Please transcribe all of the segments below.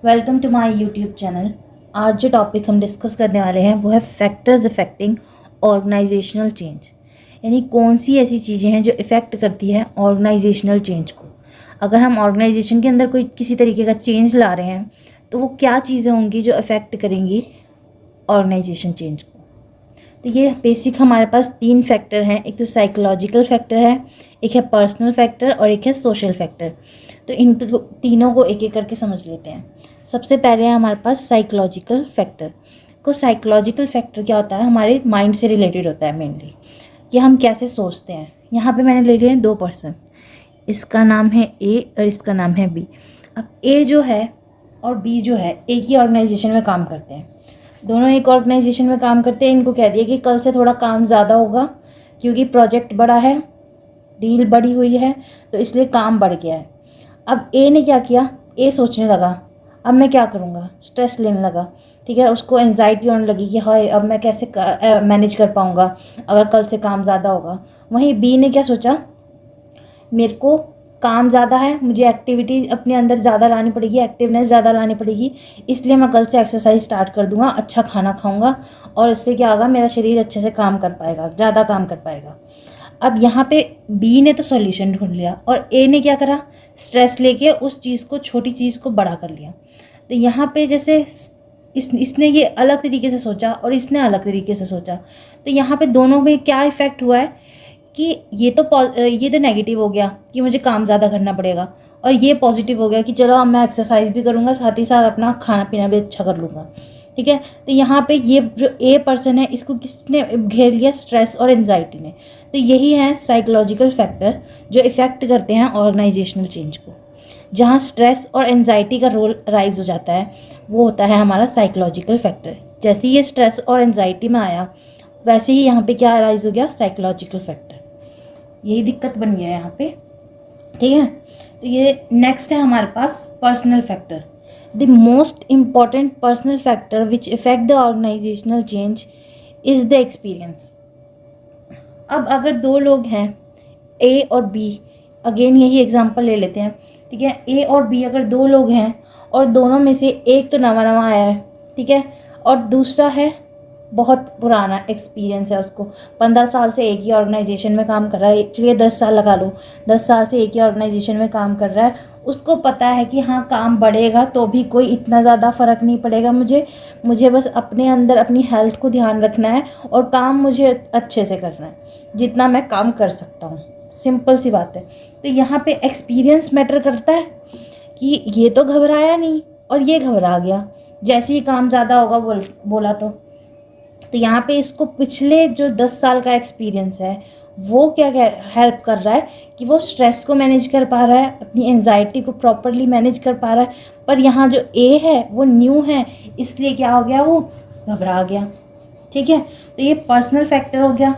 Welcome to my YouTube channel. आज जो topic हम डिस्कस करने वाले हैं वो है फैक्टर्स अफेक्टिंग ऑर्गेनाइजेशनल चेंज। यानी कौन सी ऐसी चीज़ें हैं जो इफ़ेक्ट करती है ऑर्गेनाइजेशनल चेंज को। अगर हम ऑर्गेनाइजेशन के अंदर कोई किसी तरीके का चेंज ला रहे हैं तो वो क्या चीज़ें होंगी जो इफ़ेक्ट करेंगी ऑर्गेनाइजेशन चेंज को। तो ये बेसिक हमारे पास 3 फैक्टर हैं। एक तो साइकोलॉजिकल फैक्टर है, एक है पर्सनल फैक्टर और एक है सोशल फैक्टर। तो इन तीनों को एक एक करके समझ लेते हैं। सबसे पहले है हमारे पास साइकोलॉजिकल फैक्टर। साइकोलॉजिकल फैक्टर क्या होता है, हमारे माइंड से रिलेटेड होता है मेनली, कि हम कैसे सोचते हैं। यहाँ पे मैंने ले लिए हैं 2 पर्सन, इसका नाम है ए और इसका नाम है बी। अब ए जो है और बी जो है एक ही ऑर्गेनाइजेशन में काम करते हैं, दोनों एक ऑर्गेनाइजेशन में काम करते हैं। इनको कह दिया कि कल से थोड़ा काम ज़्यादा होगा क्योंकि प्रोजेक्ट बड़ा है, डील बड़ी हुई है, तो इसलिए काम बढ़ गया है। अब ए ने क्या किया, ए सोचने लगा अब मैं क्या करूँगा, स्ट्रेस लेने लगा। ठीक है, उसको एंजाइटी होने लगी कि हाय अब मैं कैसे मैनेज कर पाऊँगा अगर कल से काम ज़्यादा होगा। वहीं बी ने क्या सोचा, मेरे को काम ज़्यादा है, मुझे एक्टिविटी अपने अंदर ज़्यादा लानी पड़ेगी, एक्टिवनेस ज़्यादा लानी पड़ेगी, इसलिए मैं कल से एक्सरसाइज स्टार्ट कर दूंगा, अच्छा खाना खाऊंगा और इससे क्या होगा, मेरा शरीर अच्छे से काम कर पाएगा, ज़्यादा काम कर पाएगा। अब यहाँ पे बी ने तो सॉल्यूशन ढूंढ लिया और ए ने क्या करा, स्ट्रेस लेके उस चीज़ को, छोटी चीज़ को बड़ा कर लिया। तो यहाँ पे जैसे इसने ये अलग तरीके से सोचा और इसने अलग तरीके से सोचा, तो यहाँ पे दोनों में क्या इफ़ेक्ट हुआ है कि ये तो नेगेटिव हो गया कि मुझे काम ज़्यादा करना पड़ेगा, और ये पॉजिटिव हो गया कि चलो अब मैं एक्सरसाइज भी करूँगा, साथ ही साथ अपना खाना पीना भी अच्छा कर लूँगा। ठीक है, तो यहाँ पे ये जो ए पर्सन है इसको किसने घेर लिया, स्ट्रेस और एंजाइटी ने। तो यही है साइकोलॉजिकल फैक्टर जो इफ़ेक्ट करते हैं ऑर्गेनाइजेशनल चेंज को। जहाँ स्ट्रेस और एंजाइटी का रोल राइज हो जाता है वो होता है हमारा साइकोलॉजिकल फैक्टर। जैसे ही ये स्ट्रेस और एंजाइटी में आया वैसे ही यहाँ पे क्या राइज हो गया, साइकोलॉजिकल फैक्टर। यही दिक्कत बन गया है यहाँ पे। ठीक है, तो ये नेक्स्ट है हमारे पास personal factor. The most important personal factor which effect the organizational change is the experience. अब अगर 2 लोग हैं ए और बी, अगेन यही एग्जांपल ले लेते हैं। ठीक है, ए और बी अगर 2 लोग हैं और दोनों में से एक तो नवा नवा आया है, ठीक है, और दूसरा है बहुत पुराना एक्सपीरियंस है, उसको 15 साल से एक ही ऑर्गेनाइजेशन में काम कर रहा है, चलिए 10 साल लगा लो, 10 साल से एक ही ऑर्गेनाइजेशन में काम कर रहा है। उसको पता है कि हाँ काम बढ़ेगा तो भी कोई इतना ज़्यादा फ़र्क नहीं पड़ेगा, मुझे बस अपने अंदर अपनी हेल्थ को ध्यान रखना है और काम मुझे अच्छे से करना है जितना मैं काम कर सकता हूँ। सिंपल सी बात है। तो यहाँ पे एक्सपीरियंस मैटर करता है कि ये तो घबराया नहीं और ये घबरा गया, जैसे ही काम ज़्यादा होगा बोला तो यहाँ पे इसको पिछले जो 10 साल का एक्सपीरियंस है वो क्या हेल्प कर रहा है कि वो स्ट्रेस को मैनेज कर पा रहा है, अपनी एंजाइटी को प्रॉपरली मैनेज कर पा रहा है। पर यहाँ जो ए है वो न्यू है, इसलिए क्या हो गया, वो घबरा गया। ठीक है, तो ये पर्सनल फैक्टर हो गया।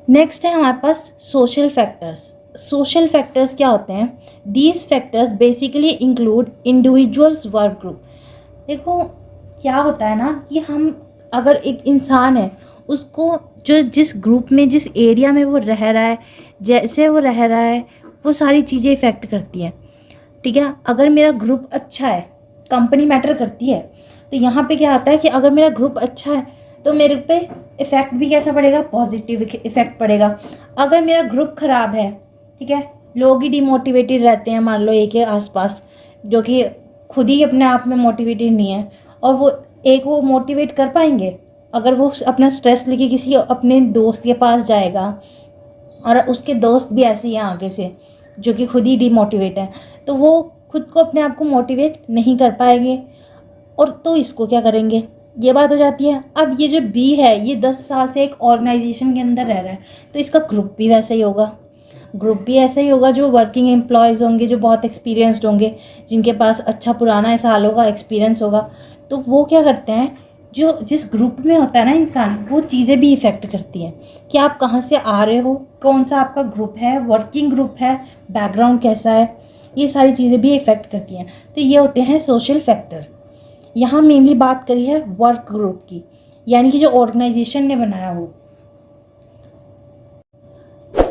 नेक्स्ट है हमारे पास सोशल फैक्टर्स। सोशल फैक्टर्स क्या होते हैं, these factors basically include individuals work group. देखो क्या होता है ना कि हम अगर एक इंसान है उसको जो जिस ग्रुप में, जिस एरिया में वो रह रहा है, जैसे वो रह रहा है, वो सारी चीज़ें इफ़ेक्ट करती हैं। ठीक है, अगर मेरा ग्रुप अच्छा है, कंपनी मैटर करती है, तो यहाँ पे क्या आता है कि अगर मेरा ग्रुप अच्छा है तो मेरे पे इफ़ेक्ट भी कैसा पड़ेगा, पॉजिटिव इफ़ेक्ट पड़ेगा। अगर मेरा ग्रुप ख़राब है, ठीक है, लोग ही डिमोटिवेटेड रहते हैं, मान लो एक के आसपास जो कि खुद ही अपने आप में मोटिवेटेड नहीं है, और वो मोटिवेट कर पाएंगे अगर वो अपना स्ट्रेस लेके किसी अपने दोस्त के पास जाएगा और उसके दोस्त भी ऐसे ही हैं आगे से जो कि खुद ही डिमोटिवेट हैं, तो वो खुद को अपने आप को मोटिवेट नहीं कर पाएंगे और तो इसको क्या करेंगे, ये बात हो जाती है। अब ये जो बी है ये 10 साल से एक ऑर्गेनाइजेशन के अंदर रह रहा है, तो इसका ग्रुप भी वैसा ही होगा। ग्रुप भी ऐसा ही होगा, जो वर्किंग एम्प्लॉयज़ होंगे, जो बहुत एक्सपीरियंसड होंगे, जिनके पास अच्छा पुराना सालों का एक्सपीरियंस होगा। तो वो क्या करते हैं, जो जिस ग्रुप में होता है ना इंसान, वो चीज़ें भी इफ़ेक्ट करती हैं कि आप कहाँ से आ रहे हो, कौन सा आपका ग्रुप है, वर्किंग ग्रुप है, बैकग्राउंड कैसा है, ये सारी चीज़ें भी इफ़ेक्ट करती हैं। तो ये होते हैं सोशल फैक्टर। यहाँ मेनली बात करी है वर्क ग्रुप की, यानी कि जो ऑर्गेनाइजेशन ने बनाया हो।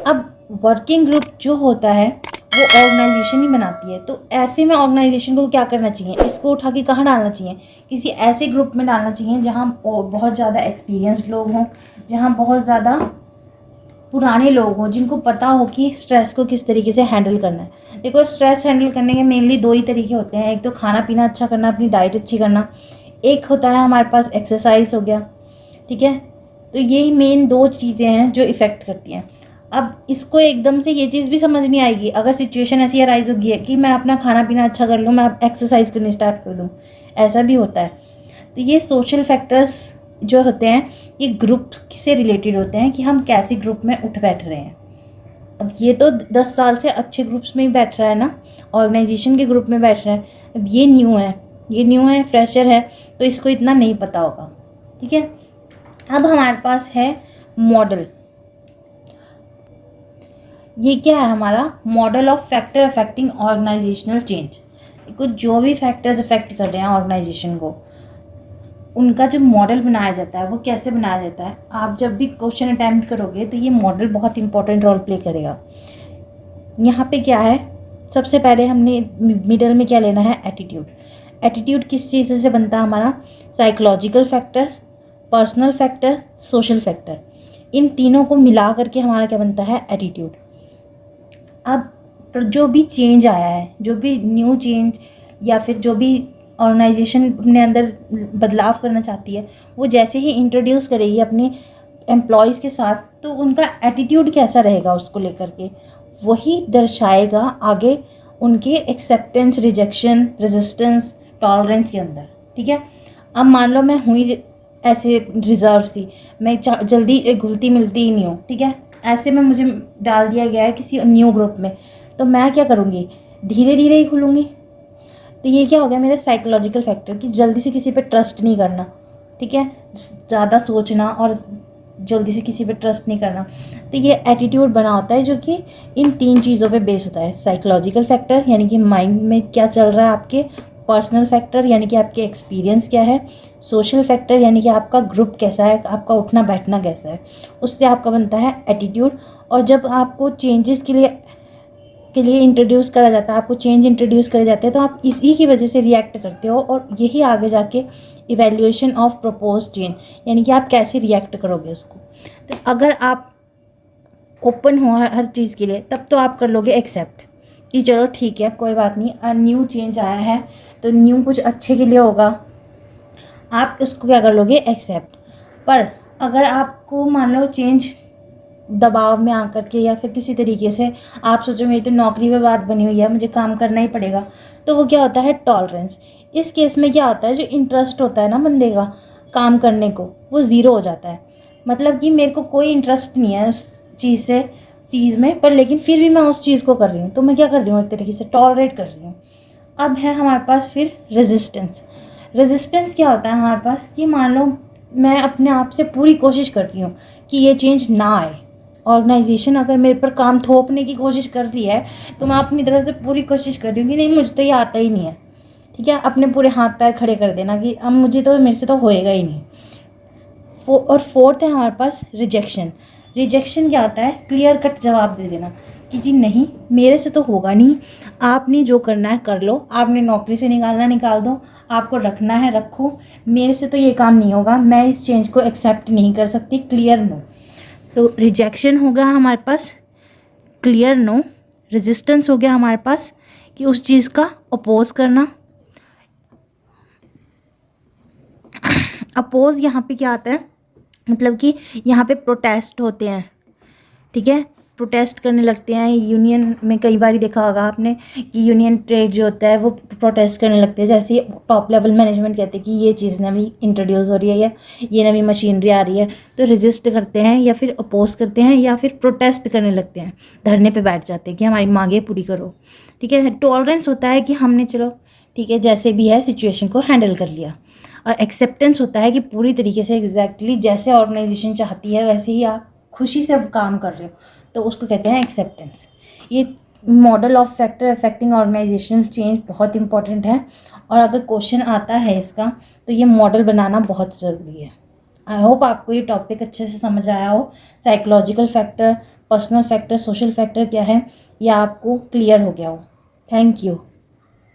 अब वर्किंग ग्रुप जो होता है वो ऑर्गेनाइजेशन ही बनाती है। तो ऐसे में ऑर्गेनाइजेशन को क्या करना चाहिए, इसको उठा के कहाँ डालना चाहिए, किसी ऐसे ग्रुप में डालना चाहिए जहाँ बहुत ज़्यादा एक्सपीरियंस्ड लोग हों, जहाँ बहुत ज़्यादा पुराने लोग हों, जिनको पता हो कि स्ट्रेस को किस तरीके से हैंडल करना है। देखो, स्ट्रेस हैंडल करने के मेनली दो ही तरीके होते हैं। एक तो खाना पीना अच्छा करना, अपनी डाइट अच्छी करना, एक होता है हमारे पास एक्सरसाइज हो गया, ठीक है। तो यही मेन दो चीज़ें हैं जो इफ़ेक्ट करती हैं। अब इसको एकदम से ये चीज़ भी समझ नहीं आएगी अगर सिचुएशन ऐसी अराइज होगी है कि मैं अपना खाना पीना अच्छा कर लूँ, मैं अब एक्सरसाइज करनी स्टार्ट कर दूँ, ऐसा भी होता है। तो ये सोशल फैक्टर्स जो होते हैं ये ग्रुप से रिलेटेड होते हैं कि हम कैसे ग्रुप में उठ बैठ रहे हैं। अब ये तो 10 साल से अच्छे ग्रुप्स में ही बैठ रहा है ना, ऑर्गेनाइजेशन के ग्रुप में बैठ रहा है। अब ये न्यू है, फ्रेशर है, तो इसको इतना नहीं पता होगा, ठीक है। अब हमारे पास है मॉडल। ये क्या है हमारा model of factor affecting organisational change. कुछ जो भी फैक्टर्स अफेक्ट कर रहे हैं ऑर्गेनाइजेशन को, उनका जो मॉडल बनाया जाता है वो कैसे बनाया जाता है। आप जब भी क्वेश्चन अटैम्प्ट करोगे तो ये मॉडल बहुत इंपॉर्टेंट रोल प्ले करेगा। यहाँ पे क्या है, सबसे पहले हमने मिडल में क्या लेना है, एटीट्यूड। एटीट्यूड किस चीज़ से बनता है हमारा, psychological factors, personal factor, social factor, इन तीनों को मिला करके हमारा क्या बनता है, एटीट्यूड। अब जो भी चेंज आया है, जो भी न्यू चेंज या फिर जो भी ऑर्गेनाइजेशन अपने अंदर बदलाव करना चाहती है, वो जैसे ही इंट्रोड्यूस करेगी अपने एम्प्लॉयज़ के साथ, तो उनका एटीट्यूड कैसा रहेगा उसको लेकर के, वही दर्शाएगा आगे उनके एक्सेप्टेंस, रिजेक्शन, रेजिस्टेंस, टॉलरेंस के अंदर, ठीक है। अब मान लो मैं हुई ऐसे रिजर्व सी, मैं जल्दी घुलती मिलती ही नहीं हूँ, ठीक है। ऐसे में मुझे डाल दिया गया है किसी न्यू ग्रुप में, तो मैं क्या करूँगी, धीरे धीरे ही खुलूँगी। तो ये क्या हो गया मेरा साइकोलॉजिकल फैक्टर, कि जल्दी से किसी पे ट्रस्ट नहीं करना, ठीक है, ज़्यादा सोचना और जल्दी से किसी पे ट्रस्ट नहीं करना। तो ये एटीट्यूड बना होता है जो कि इन तीन चीज़ों पे बेस होता है। साइकोलॉजिकल फैक्टर यानी कि माइंड में क्या चल रहा है आपके, पर्सनल फैक्टर यानी कि आपके एक्सपीरियंस क्या है, सोशल फैक्टर यानी कि आपका ग्रुप कैसा है, आपका उठना बैठना कैसा है, उससे आपका बनता है एटीट्यूड। और जब आपको चेंजेस के लिए इंट्रोड्यूस करा जाता है, आपको चेंज इंट्रोड्यूस करे जाते हैं, तो आप इसी की वजह से रिएक्ट करते हो, और यही आगे जाके इवैल्यूएशन ऑफ प्रपोज चेंज यानी कि आप कैसे रिएक्ट करोगे उसको। तो अगर आप ओपन हो हर चीज़ के लिए, तब तो आप कर लोगे एक्सेप्ट कि चलो ठीक है, कोई बात नहीं, न्यू चेंज आया है तो न्यू कुछ अच्छे के लिए होगा, आप उसको क्या कर लोगे, एक्सेप्ट। पर अगर आपको मान लो चेंज दबाव में आकर के या फिर किसी तरीके से आप सोचो मेरी तो नौकरी पे बात बनी हुई है, मुझे काम करना ही पड़ेगा, तो वो क्या होता है, टॉलरेंस। इस केस में क्या होता है, जो इंटरेस्ट होता है ना बंदे का काम करने को, वो ज़ीरो हो जाता है। मतलब कि मेरे को कोई इंटरेस्ट नहीं है उस चीज़ में, पर लेकिन फिर भी मैं उस चीज़ को कर रही हूँ, तो मैं क्या कर रही हूँ, एक तरीके से टॉलरेट कर रही हूँ। अब है हमारे पास फिर रेजिस्टेंस। रेजिस्टेंस क्या होता है हमारे पास, कि मान लो मैं अपने आप से पूरी कोशिश कर रही हूँ कि ये चेंज ना आए। ऑर्गेनाइजेशन अगर मेरे पर काम थोपने की कोशिश कर रही है, तो मैं अपनी तरफ से पूरी कोशिश कर रही हूँ कि नहीं, मुझे तो ये आता ही नहीं है, ठीक है। अपने पूरे हाथ पैर खड़े कर देना कि अब मुझे तो, मेरे से तो होएगा ही नहीं। और फोर्थ है हमारे पास रिजेक्शन। रिजेक्शन क्या होता है, क्लियर कट जवाब दे देना कि जी नहीं, मेरे से तो होगा नहीं, आपने जो करना है कर लो, आपने नौकरी से निकालना निकाल दो, आपको रखना है रखो, मेरे से तो ये काम नहीं होगा, मैं इस चेंज को एक्सेप्ट नहीं कर सकती, क्लियर नो। तो रिजेक्शन हो गया हमारे पास, क्लियर नो। रेजिस्टेंस हो गया हमारे पास कि उस चीज़ का अपोज करना। अपोज यहाँ पे क्या आता है, मतलब कि यहाँ पे प्रोटेस्ट होते हैं, ठीक है, प्रोटेस्ट करने लगते हैं। यूनियन में कई बार देखा होगा आपने कि यूनियन ट्रेड जो होता है वो प्रोटेस्ट करने लगते हैं। जैसे टॉप लेवल मैनेजमेंट कहते हैं कि ये चीज़ नवी इंट्रोड्यूस हो रही है या ये नवी मशीनरी आ रही है, तो रजिस्ट करते हैं या फिर अपोज करते हैं या फिर प्रोटेस्ट करने लगते हैं, धरने पे बैठ जाते हैं कि हमारी मांगे पूरी करो, ठीक है। टॉलरेंस होता है कि हमने चलो ठीक है जैसे भी है सिचुएशन को हैंडल कर लिया। और एक्सेप्टेंस होता है कि पूरी तरीके से एग्जैक्टली जैसे ऑर्गेनाइजेशन चाहती है वैसे ही आप खुशी से काम कर रहे हो, तो उसको कहते हैं एक्सेप्टेंस। ये model of factor affecting organisational change बहुत इंपॉर्टेंट है, और अगर क्वेश्चन आता है इसका तो ये मॉडल बनाना बहुत ज़रूरी है। आई होप आपको ये टॉपिक अच्छे से समझ आया हो। Psychological factor, personal factor, social factor क्या है, या आपको क्लियर हो गया हो। Thank you.